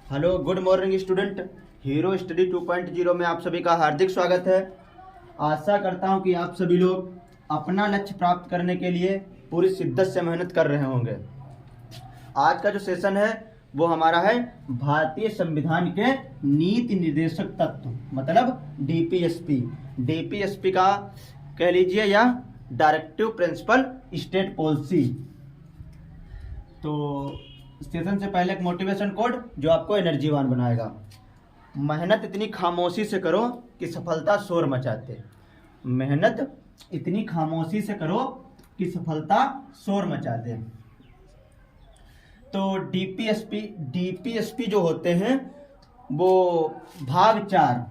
Hello, good morning student. Hero study 2.0 में आप सभी का हार्दिक स्वागत है। आशा करता हूं कि आप सभी लोग अपना लक्ष्य प्राप्त करने के लिए पूरी शिद्दत से मेहनत कर रहे होंगे। आज का जो सेशन है वो हमारा है भारतीय संविधान के नीति निर्देशक तत्व, मतलब डीपीएसपी। डीपीएसपी का कह लीजिए या डायरेक्टिव प्रिंसिपल स्टेट पॉलिसी। तो सेशन से पहले एक मोटिवेशन कोड जो आपको एनर्जीवान बनाएगा। मेहनत इतनी खामोशी से करो कि सफलता शोर मचा दे। मेहनत इतनी खामोशी से करो कि सफलता शोर मचा दे। तो डीपीएसपी जो होते हैं वो भाग 4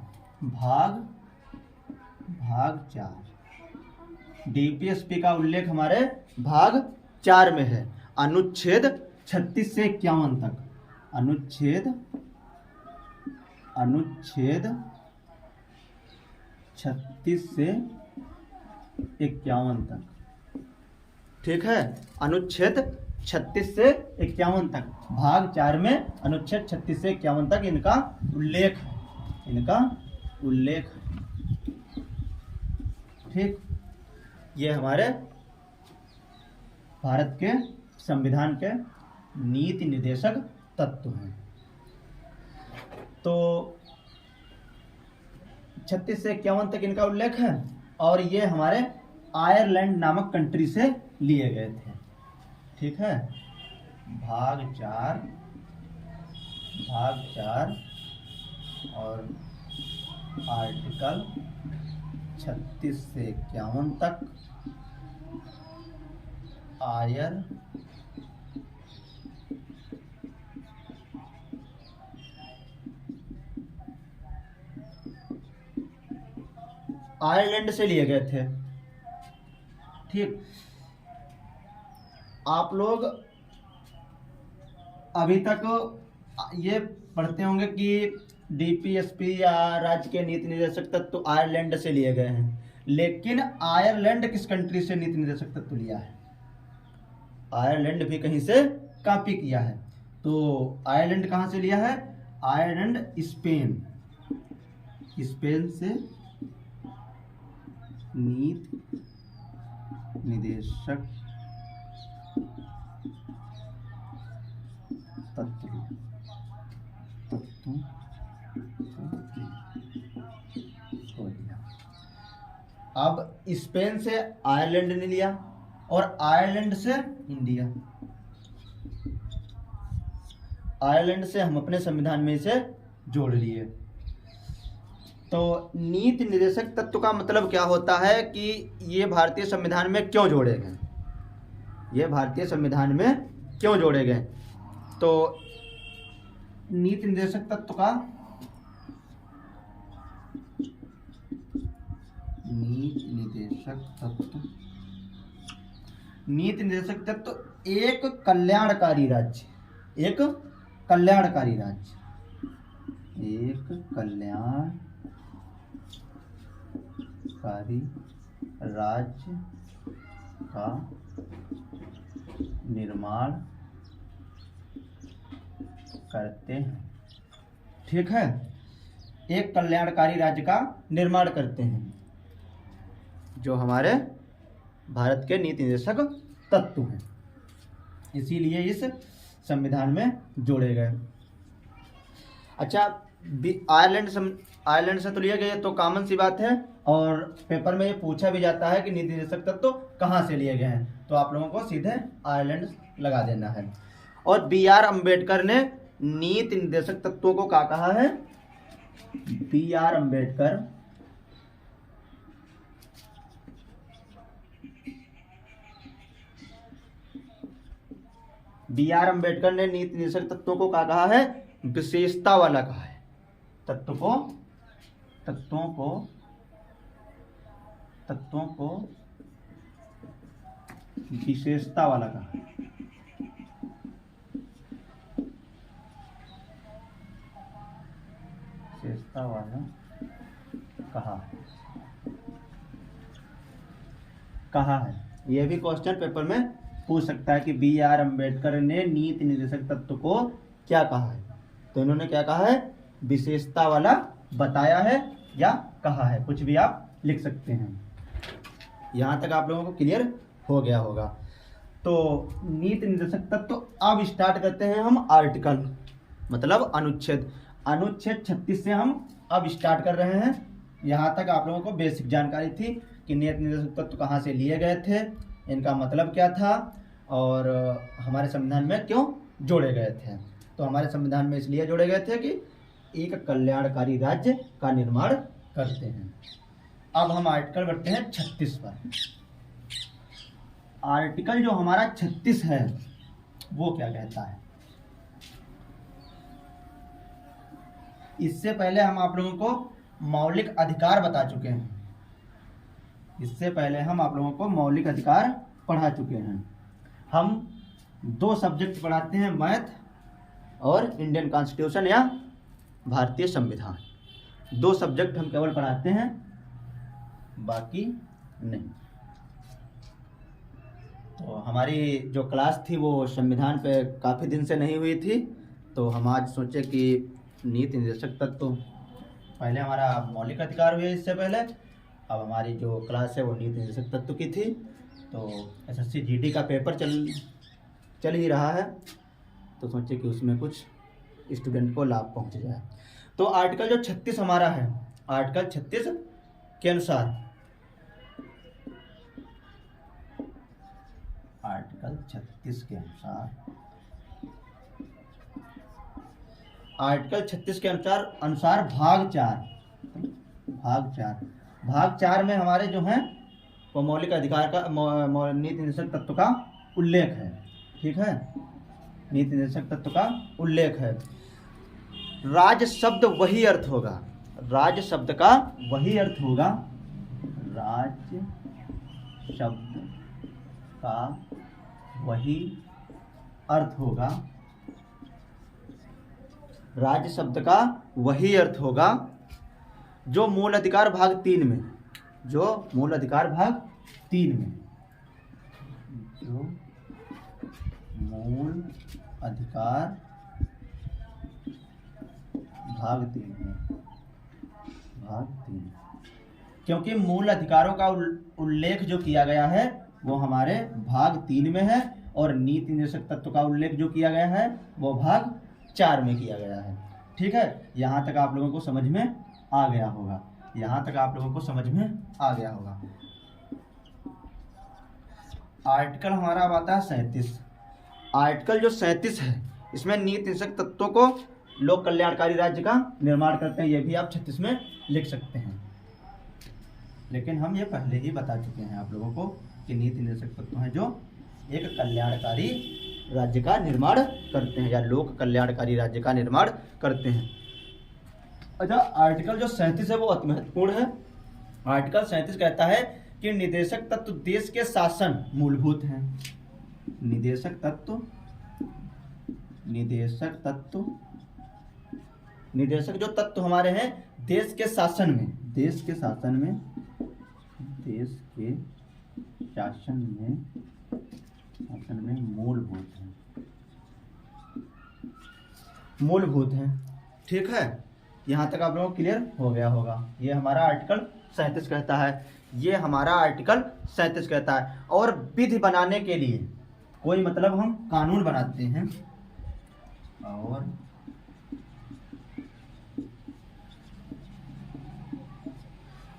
डीपीएसपी का उल्लेख हमारे भाग 4 में है। अनुच्छेद 36 से 51 तक। अनुच्छेद 36 से 51 तक। ठीक है, अनुच्छेद 36 से 51 तक भाग 4 में अनुच्छेद 36 से 51 तक इनका उल्लेख है। ठीक, ये हमारे भारत के संविधान के नीति निर्देशक तत्व हैं। तो 36 से 51 तक इनका उल्लेख है और ये हमारे आयरलैंड नामक कंट्री से लिए गए थे। ठीक है, भाग 4 और आर्टिकल 36 से 51 तक आयरलैंड से लिए गए थे। ठीक, आप लोग अभी तक ये पढ़ते होंगे कि डीपीएसपी या राज्य के नीति निर्देशक तत्व आयरलैंड से लिए गए हैं, लेकिन आयरलैंड किस कंट्री से नीति निर्देशक तत्व लिया है? आयरलैंड भी कहीं से कॉपी किया है। तो आयरलैंड कहाँ से लिया है? आयरलैंड स्पेन से नीति निर्देशक तत्व को लिया। अब स्पेन से आयरलैंड ने लिया और आयरलैंड से इंडिया। आयरलैंड से हम अपने संविधान में इसे जोड़ लिए। तो नीति निर्देशक तत्व का मतलब क्या होता है कि ये भारतीय संविधान में क्यों जोड़े गए? तो नीति निर्देशक तत्व एक कल्याणकारी राज्य का निर्माण करते हैं। ठीक है, एक कल्याणकारी राज्य का निर्माण करते हैं, जो हमारे भारत के नीति निर्देशक तत्व हैं। इसीलिए इस संविधान में जोड़े गए। अच्छा, आयरलैंड से तो लिए गए तो कॉमन सी बात है, और पेपर में ये पूछा भी जाता है कि नीति निर्देशक तत्व कहाँ से लिए गए हैं, तो आप लोगों को सीधे आयरलैंड लगा देना है। और B.R. अम्बेडकर ने नीति निर्देशक तत्वों को क्या कहा है? B.R. अम्बेडकर ने नीति निर्देशक तत्वों को क्या कहा है? विशेषता वाला कहा है। तत्वों को विशेषता वाला कहा है। विशेषता वाला कहा है। यह भी क्वेश्चन पेपर में पूछ सकता है कि B.R. अम्बेडकर ने नीति निर्देशक तत्व को क्या कहा है। तो इन्होंने क्या कहा है, विशेषता वाला बताया है या कहा है, कुछ भी आप लिख सकते हैं। यहाँ तक आप लोगों को क्लियर हो गया होगा। तो नीति निर्देशक तत्व, तो अब स्टार्ट करते हैं हम आर्टिकल मतलब अनुच्छेद। अनुच्छेद 36 से हम अब स्टार्ट कर रहे हैं। यहाँ तक आप लोगों को बेसिक जानकारी थी कि नीति निर्देशक तत्व कहाँ से लिए गए थे, इनका मतलब क्या था और हमारे संविधान में क्यों जोड़े गए थे। तो हमारे संविधान में इसलिए जोड़े गए थे कि एक कल्याणकारी राज्य का निर्माण करते हैं। अब हम आर्टिकल बढ़ते हैं 36 पर। आर्टिकल जो हमारा 36 है वो क्या कहता है, इससे पहले हम आप लोगों को मौलिक अधिकार बता चुके हैं। इससे पहले हम आप लोगों को मौलिक अधिकार पढ़ा चुके हैं। हम 2 सब्जेक्ट पढ़ाते हैं, मैथ और इंडियन कॉन्स्टिट्यूशन या भारतीय संविधान। 2 सब्जेक्ट हम केवल पढ़ाते हैं, बाकी नहीं। तो हमारी जो क्लास थी वो संविधान पे काफ़ी दिन से नहीं हुई थी, तो हम आज सोचे कि नीति निर्देशक तत्व, पहले हमारा मौलिक अधिकार हुए इससे पहले, अब हमारी जो क्लास है वो नीति निर्देशक तत्व की थी। तो एसएससी जीडी का पेपर चल ही रहा है, तो सोचे कि उसमें कुछ स्टूडेंट को लाभ पहुंच जाए। तो आर्टिकल जो 36 हमारा है, आर्टिकल 36 के अनुसार, आर्टिकल 36 के अनुसार, आर्टिकल 36 के अनुसार भाग 4 में हमारे जो हैं वो मौलिक अधिकार का नीति निर्देशक तत्व का उल्लेख है। ठीक है, नीति निर्देशक तत्व का उल्लेख है। राज्य शब्द वही अर्थ होगा, राज्य शब्द का वही अर्थ होगा, राज्य शब्द का वही अर्थ होगा, राज्य शब्द का वही अर्थ होगा जो मूल अधिकार भाग 3 में, जो मूल अधिकार भाग 3 में, जो मूल अधिकार भाग 3 में, भाग 3, क्योंकि मूल अधिकारों का उल्लेख जो किया गया है वो हमारे भाग 3 में है और नीति निर्देशक तत्व का उल्लेख जो किया गया है वो भाग 4 में किया गया है। ठीक है, यहाँ तक आप लोगों को समझ में आ गया होगा, यहाँ तक आप लोगों को समझ में आ गया होगा। आर्टिकल हमारा अब आता है 37। आर्टिकल जो 37 है इसमें नीति निर्देशक तत्वों को लोक कल्याणकारी राज्य का निर्माण करते हैं, ये भी आप 36 में लिख सकते हैं। लेकिन हम ये पहले ही बता चुके हैं आप लोगों को कि नीति निर्देशक तत्व हैं जो एक कल्याणकारी राज्य का निर्माण करते हैं या लोक कल्याणकारी राज्य का निर्माण करते हैं। अच्छा, आर्टिकल जो 37 है वो अति महत्वपूर्ण है। आर्टिकल 37 कहता है कि निर्देशक तत्व देश के शासन मूलभूत हैं। निर्देशक तत्व जो तत्व हमारे हैं देश के शासन में मूलभूत हैं। ठीक है, यहाँ तक आप लोगों को क्लियर हो गया होगा। ये हमारा आर्टिकल 37 कहता है, ये हमारा आर्टिकल 37 कहता है। और विधि बनाने के लिए, कोई मतलब हम कानून बनाते हैं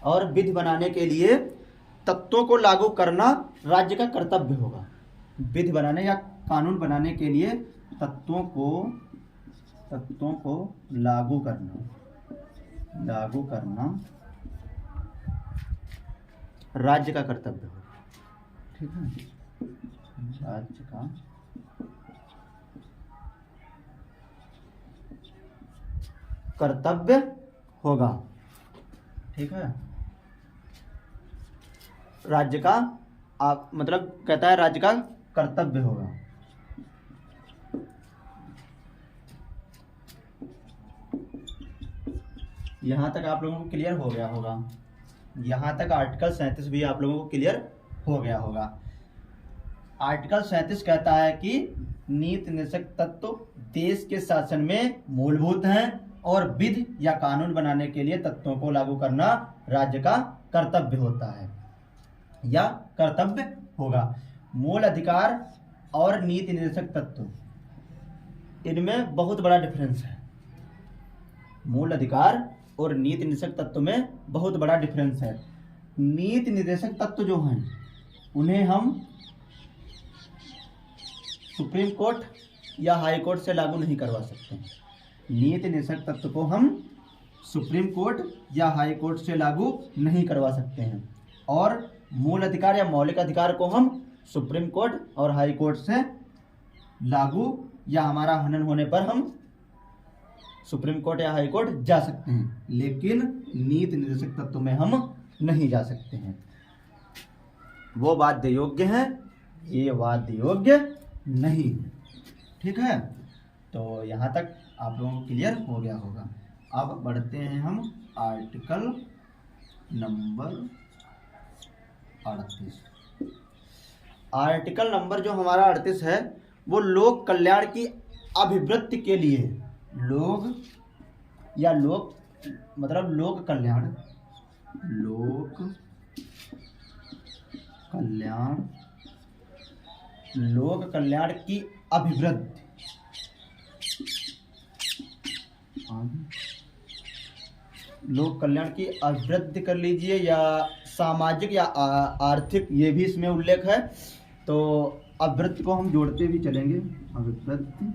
और विधि बनाने के लिए तत्वों को लागू करना राज्य का कर्तव्य होगा। विधि बनाने या कानून बनाने के लिए तत्वों को लागू करना राज्य का कर्तव्य होगा। ठीक है, राज्य का कर्तव्य होगा। ठीक है, राज्य का मतलब कहता है राज्य का कर्तव्य होगा। यहाँ तक आप लोगों को क्लियर हो गया होगा। यहाँ तक आर्टिकल 37 भी आप लोगों को क्लियर हो गया होगा। आर्टिकल 37 कहता है कि नीति निर्देशक तत्व देश के शासन में मूलभूत हैं और विधि या कानून बनाने के लिए तत्वों को लागू करना राज्य का कर्तव्य होता है या कर्तव्य होगा। मूल अधिकार और नीति निर्देशक तत्व, इनमें बहुत बड़ा डिफरेंस है। मूल अधिकार और नीति निर्देशक तत्व में बहुत बड़ा डिफरेंस है। नीति निर्देशक तत्व जो हैं उन्हें हम सुप्रीम कोर्ट या हाई कोर्ट से लागू नहीं करवा सकते। नीति निर्देशक तत्व को हम सुप्रीम कोर्ट या हाई कोर्ट से लागू नहीं करवा सकते हैं और मूल अधिकार या मौलिक अधिकार को हम सुप्रीम कोर्ट और हाई कोर्ट से लागू या हमारा हनन होने पर हम सुप्रीम कोर्ट या हाई कोर्ट जा सकते हैं, लेकिन नीति निर्देशक तत्व में हम नहीं जा सकते हैं। वो वाद्य योग्य हैं, ये वाद्य योग्य नहीं है। ठीक है, तो यहाँ तक आप लोगों को क्लियर हो गया होगा। अब बढ़ते हैं हम आर्टिकल नंबर 38। आर्टिकल नंबर जो हमारा 38 है वो लोक कल्याण की अभिवृद्धि के लिए, लोक या लोक मतलब लोक कल्याण, लोक कल्याण, लोक कल्याण की अभिवृद्धि, लोक कल्याण की अभिवृद्धि कर लीजिए या सामाजिक या आर्थिक, ये भी इसमें उल्लेख है। तो अभिवृद्धि को हम जोड़ते भी चलेंगे, अभिवृद्धि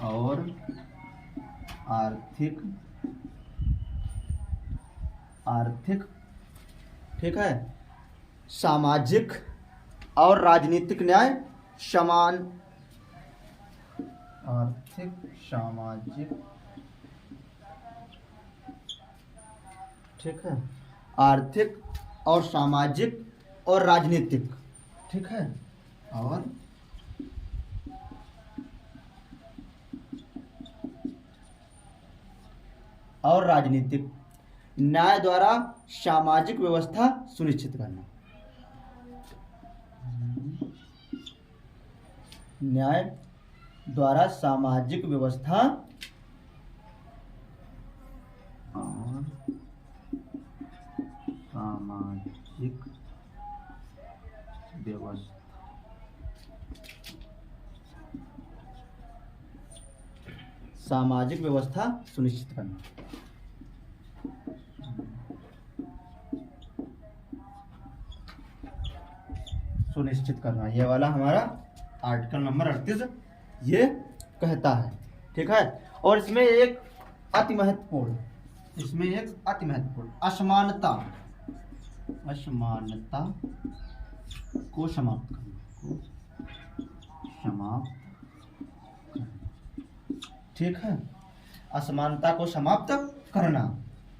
और आर्थिक, आर्थिक, ठीक है, सामाजिक और राजनीतिक न्याय समान, आर्थिक, सामाजिक, ठीक है, आर्थिक और सामाजिक और राजनीतिक, ठीक है, और राजनीतिक न्याय द्वारा सामाजिक व्यवस्था सुनिश्चित करना, न्याय द्वारा सामाजिक व्यवस्था और सामाजिक व्यवस्था, सामाजिक व्यवस्था सुनिश्चित करना। सुनिश्चित करना, ये वाला हमारा आर्टिकल नंबर 38 ये कहता है। ठीक है, और इसमें एक अति महत्वपूर्ण, इसमें एक अति महत्वपूर्ण असमानता, असमानता को समाप्त करना, को समाप्त करना। ठीक है, असमानता को समाप्त करना।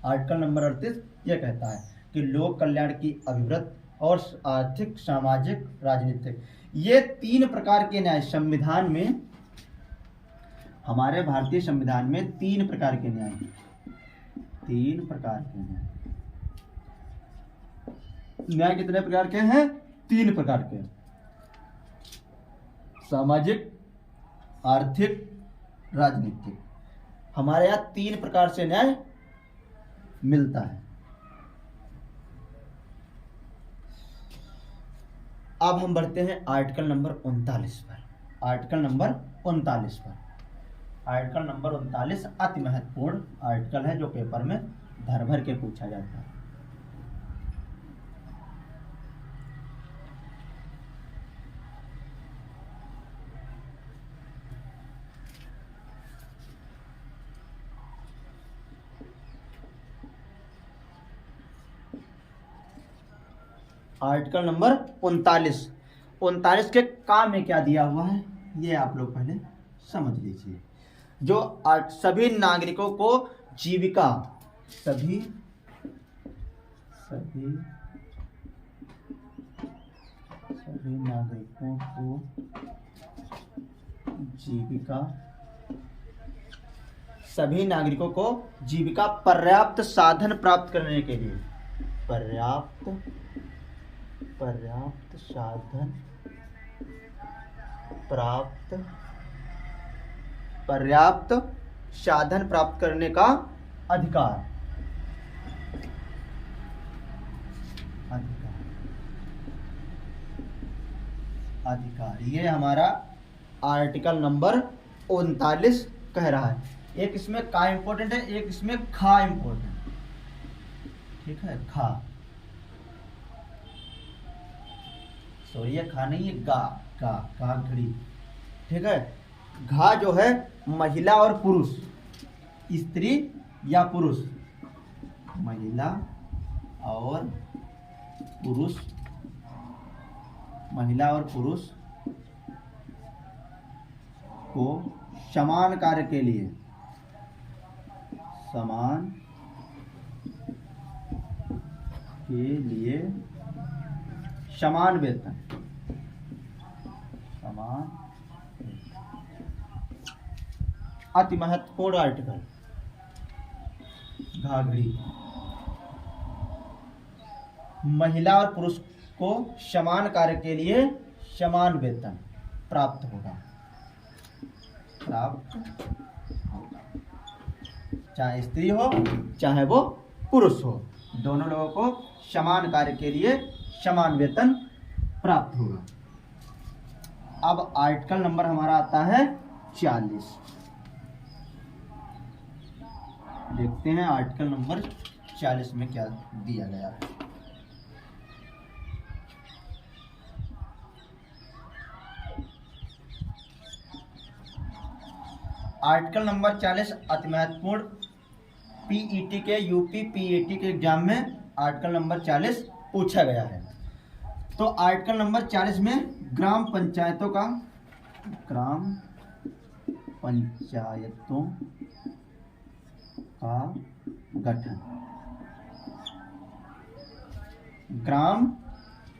आर्टिकल नंबर 38 यह कहता है कि लोक कल्याण की अभिवृद्धि और आर्थिक, सामाजिक, राजनीतिक, ये 3 प्रकार के न्याय संविधान में, हमारे भारतीय संविधान में 3 प्रकार के न्याय, 3 प्रकार के न्याय। न्याय कितने प्रकार के हैं? 3 प्रकार के, सामाजिक, आर्थिक, राजनीतिक। हमारे यहाँ 3 प्रकार से न्याय मिलता है। अब हम बढ़ते हैं आर्टिकल नंबर 39 पर। आर्टिकल नंबर 39 पर, आर्टिकल नंबर 39 अति महत्वपूर्ण आर्टिकल है जो पेपर में भर भर के पूछा जाता है। आर्टिकल नंबर 39 के काम में क्या दिया हुआ है ये आप लोग पहले समझ लीजिए। जो सभी नागरिकों को जीविका, सभी नागरिकों को जीविका, सभी नागरिकों को जीविका पर्याप्त साधन प्राप्त करने के लिए, पर्याप्त साधन पर्याप्त साधन प्राप्त करने का अधिकार। ये हमारा आर्टिकल नंबर 39 कह रहा है। एक इसमें का इंपॉर्टेंट है, एक इसमें खा इंपॉर्टेंट। ठीक है, खा, सॉरी ये खा नहीं है, गा घड़ी। ठीक है, घा जो है महिला और पुरुष, स्त्री या पुरुष, महिला और पुरुष, महिला और पुरुष को समान कार्य के लिए समान वेतन, अति महत्वपूर्ण आर्टिकल घाघरी। महिला और पुरुष को समान कार्य के लिए समान वेतन प्राप्त होगा, चाहे स्त्री हो चाहे वो पुरुष हो, दोनों लोगों को समान कार्य के लिए समान वेतन प्राप्त होगा। अब आर्टिकल नंबर हमारा आता है 40। देखते हैं आर्टिकल नंबर 40 में क्या दिया गया है। आर्टिकल नंबर 40 अति महत्वपूर्ण, पीईटी के यूपी पीईटी के एग्जाम में आर्टिकल नंबर 40 पूछा गया है। तो आर्टिकल नंबर 40 में ग्राम पंचायतों का गठन, ग्राम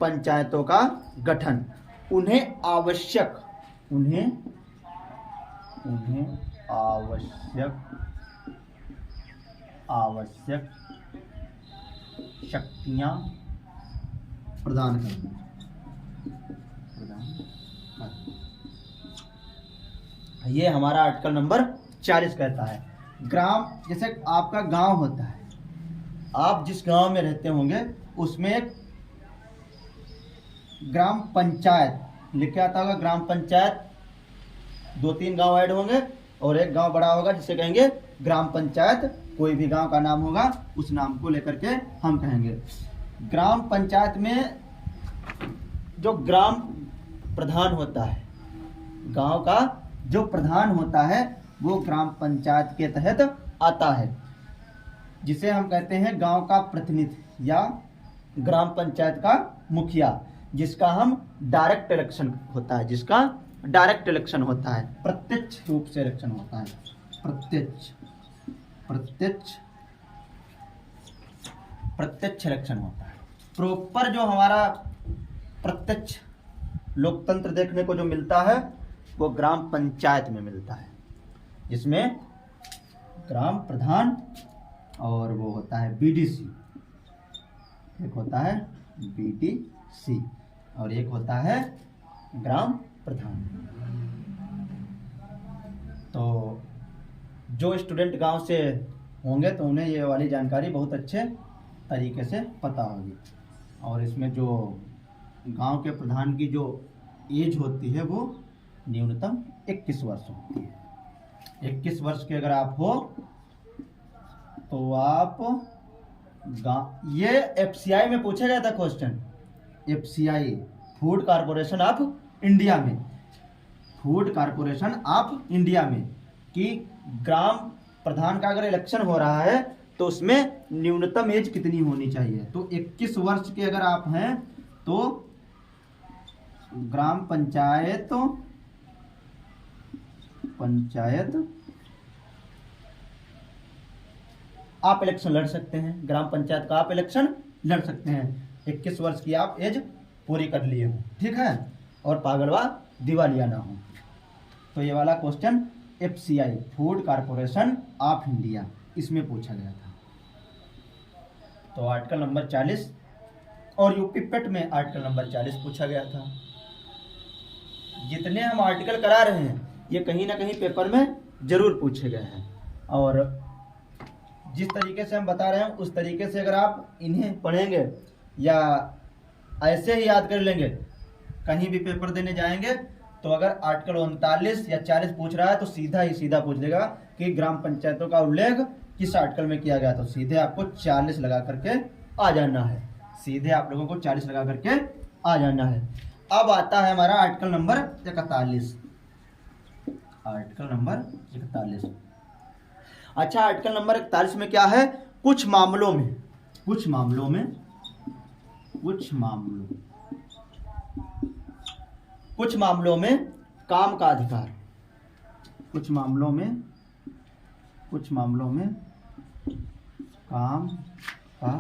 पंचायतों का गठन, उन्हें आवश्यक शक्तियां प्रदान करना। ये हमारा आर्टिकल नंबर 40 कहता है। ग्राम, जैसे आपका गांव होता है, आप जिस गांव में रहते होंगे उसमें एक ग्राम पंचायत लिख के आता होगा। ग्राम पंचायत 2-3 गांव ऐड होंगे और एक गांव बड़ा होगा जिसे कहेंगे ग्राम पंचायत। कोई भी गांव का नाम होगा उस नाम को लेकर के हम कहेंगे। ग्राम पंचायत में जो ग्राम प्रधान होता है, गांव का जो प्रधान होता है, वो ग्राम पंचायत के तहत आता है, जिसे हम कहते हैं गांव का प्रतिनिधि या ग्राम पंचायत का मुखिया, जिसका डायरेक्ट इलेक्शन होता है, प्रत्यक्ष रूप से इलेक्शन होता है, प्रत्यक्ष इलेक्शन होता है। प्रॉपर जो हमारा प्रत्यक्ष लोकतंत्र देखने को जो मिलता है वो ग्राम पंचायत में मिलता है, जिसमें ग्राम प्रधान और वो होता है बीडीसी, एक होता है बीडीसी और एक होता है ग्राम प्रधान। तो जो स्टूडेंट गांव से होंगे तो उन्हें ये वाली जानकारी बहुत अच्छे तरीके से पता होगी। और इसमें जो गांव के प्रधान की जो एज होती है वो न्यूनतम 21 वर्ष होती है। 21 वर्ष के अगर आप हो तो आप ये एफसीआई में पूछा गया था question, FCI food corporation of India में, कि ग्राम प्रधान का अगर इलेक्शन हो रहा है तो उसमें न्यूनतम एज कितनी होनी चाहिए। तो 21 वर्ष के अगर आप हैं तो ग्राम पंचायत आप इलेक्शन लड़ सकते हैं, ग्राम पंचायत का आप इलेक्शन लड़ सकते हैं 21 वर्ष की आप एज पूरी कर लिए हो, ठीक है, और पागलवा दिवालिया ना हो। तो ये वाला question FCI food corporation of India इसमें पूछा गया था। तो आर्टिकल नंबर 40 और यूपी पेट में आर्टिकल नंबर 40 पूछा गया था। जितने हम आर्टिकल करा रहे हैं ये कहीं ना कहीं पेपर में जरूर पूछे गए हैं, और जिस तरीके से हम बता रहे हैं उस तरीके से अगर आप इन्हें पढ़ेंगे या ऐसे ही याद कर लेंगे, कहीं भी पेपर देने जाएंगे तो अगर आर्टिकल 39 या 40 पूछ रहा है तो सीधा ही सीधा पूछ देगा कि ग्राम पंचायतों का उल्लेख किस आर्टिकल में किया गया, तो सीधे आपको 40 लगा करके आ जाना है, सीधे आप लोगों को 40 लगा करके आ जाना है। अब आता है हमारा आर्टिकल नंबर 41। Article number 41। अच्छा, आर्टिकल नंबर 41 में क्या है? कुछ मामलों में काम का अधिकार, कुछ मामलों में काम का,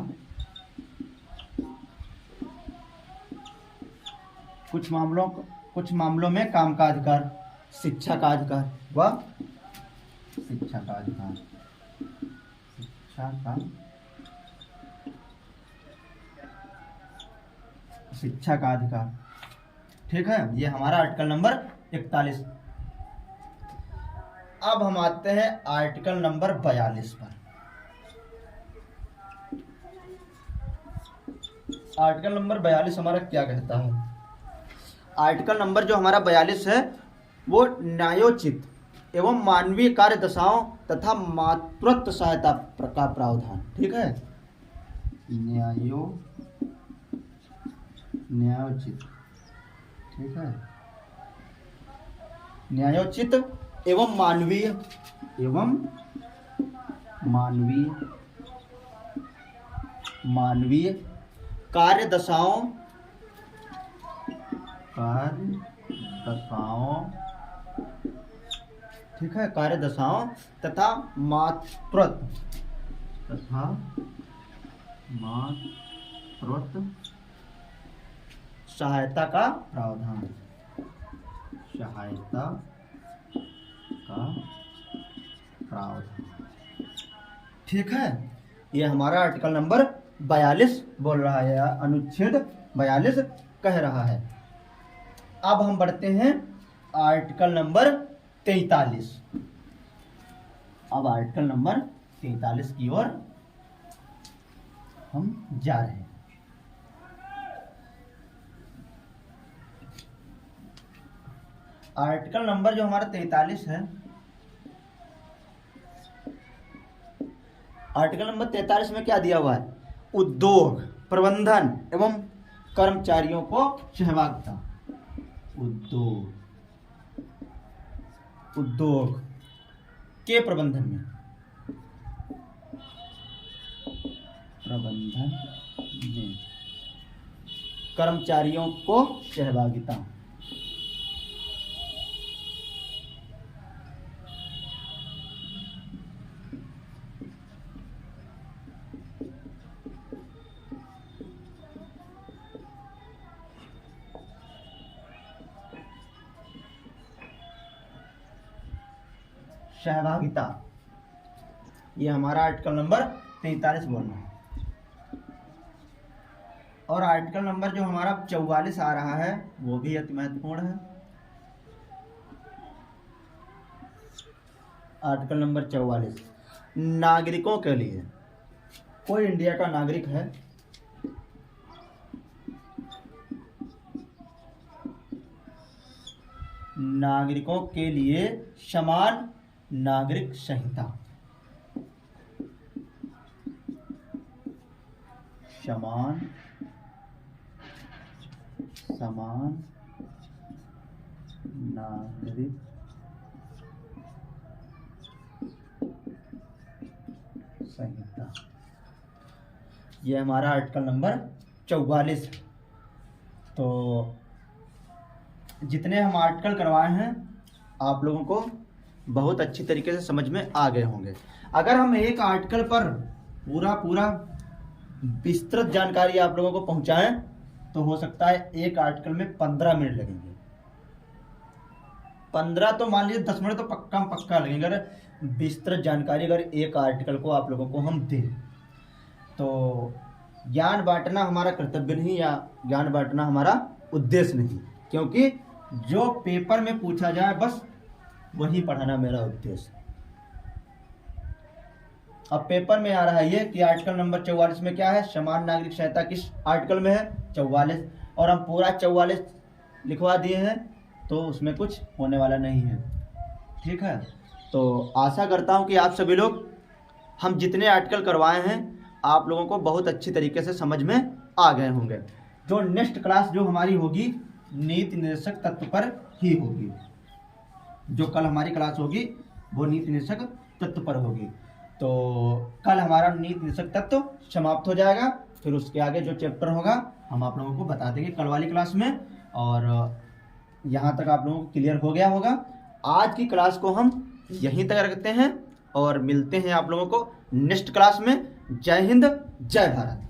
कुछ मामलों में काम का अधिकार, शिक्षा का अधिकार व शिक्षा का अधिकार। ठीक है, ये हमारा आर्टिकल नंबर 41। अब हम आते हैं आर्टिकल नंबर 42 पर। आर्टिकल नंबर 42 हमारा क्या कहता है? आर्टिकल नंबर जो हमारा 42 है वो न्यायोचित एवं मानवीय कार्य दशाओं तथा मातृत्व सहायता का प्रावधान। ठीक है, न्यायोचित, ठीक है, न्यायोचित एवं मानवीय कार्य दशाओं ठीक है, कार्य दशाओं तथा मातृत्व सहायता का प्रावधान, ठीक है। ये हमारा आर्टिकल नंबर 42 बोल रहा है, या अनुच्छेद 42 कह रहा है। अब हम बढ़ते हैं आर्टिकल नंबर 43। अब आर्टिकल नंबर 43 की ओर हम जा रहे हैं। आर्टिकल नंबर जो हमारा 43 है, आर्टिकल नंबर 43 में क्या दिया हुआ है? उद्योग प्रबंधन एवं कर्मचारियों को सहभागिता। उद्योग के प्रबंधन में कर्मचारियों को सहभागिता। सहभागिता, ये हमारा आर्टिकल नंबर 43 बोलना है। और आर्टिकल नंबर जो हमारा 44 आ रहा है वो भी अति महत्वपूर्ण है। आर्टिकल नंबर 44 नागरिकों के लिए, कोई इंडिया का नागरिक है नागरिकों के लिए समान नागरिक संहिता, समान नागरिक संहिता, ये हमारा आर्टिकल नंबर 44। तो जितने हम आर्टिकल करवाए हैं आप लोगों को बहुत अच्छी तरीके से समझ में आ गए होंगे। अगर हम एक आर्टिकल पर पूरा विस्तृत जानकारी आप लोगों को पहुंचाएं तो हो सकता है एक आर्टिकल में 15 मिनट लगेंगे। 15 तो मान लीजिए 10 मिनट तो पक्का लगेंगे अगर विस्तृत जानकारी अगर एक आर्टिकल को आप लोगों को हम दें। तो ज्ञान बांटना हमारा कर्तव्य नहीं, या ज्ञान बांटना हमारा उद्देश्य नहीं, क्योंकि जो पेपर में पूछा जाए बस वही पढ़ाना मेरा उद्देश्य। अब पेपर में आ रहा है ये कि आर्टिकल नंबर 44 में क्या है, समान नागरिक संहिता किस आर्टिकल में है, 44, और हम पूरा 44 लिखवा दिए हैं, तो उसमें कुछ होने वाला नहीं है। ठीक है, तो आशा करता हूं कि आप सभी लोग हम जितने आर्टिकल करवाए हैं आप लोगों को बहुत अच्छी तरीके से समझ में आ गए होंगे। जो नेक्स्ट क्लास जो हमारी होगी नीति निर्देशक तत्व पर ही होगी। जो कल हमारी क्लास होगी वो नीति निर्देशक तत्व पर होगी। तो कल हमारा नीति निर्देशक तत्व समाप्त हो जाएगा, फिर उसके आगे जो चैप्टर होगा हम आप लोगों को बता देंगे कल वाली क्लास में। और यहाँ तक आप लोगों को क्लियर हो गया होगा। आज की क्लास को हम यहीं तक रखते हैं और मिलते हैं आप लोगों को नेक्स्ट क्लास में। जय हिंद, जय भारत।